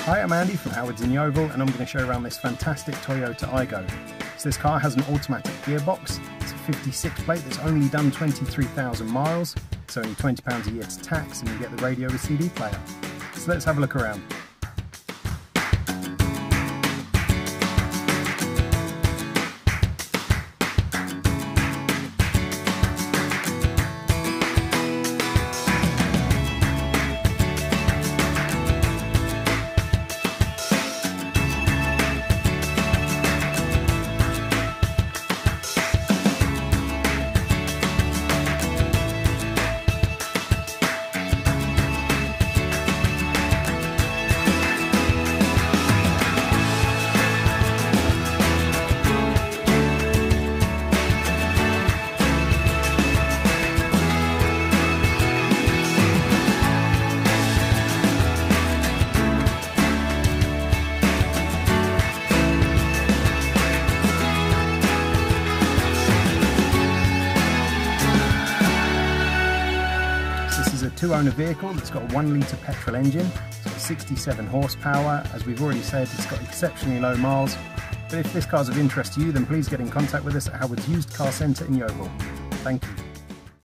Hi, I'm Andy from Howard's in Yeovil, and I'm going to show you around this fantastic Toyota Aygo. So this car has an automatic gearbox. It's a 56 plate that's only done 23,000 miles. It's only £20 a year to tax, and you get the radio with CD player. So let's have a look around. This is a two-owner vehicle that's got a 1 litre petrol engine. It's got 67 horsepower. As we've already said, it's got exceptionally low miles. But if this car's of interest to you, then please get in contact with us at Howard's Used Car Centre in Yeovil. Thank you.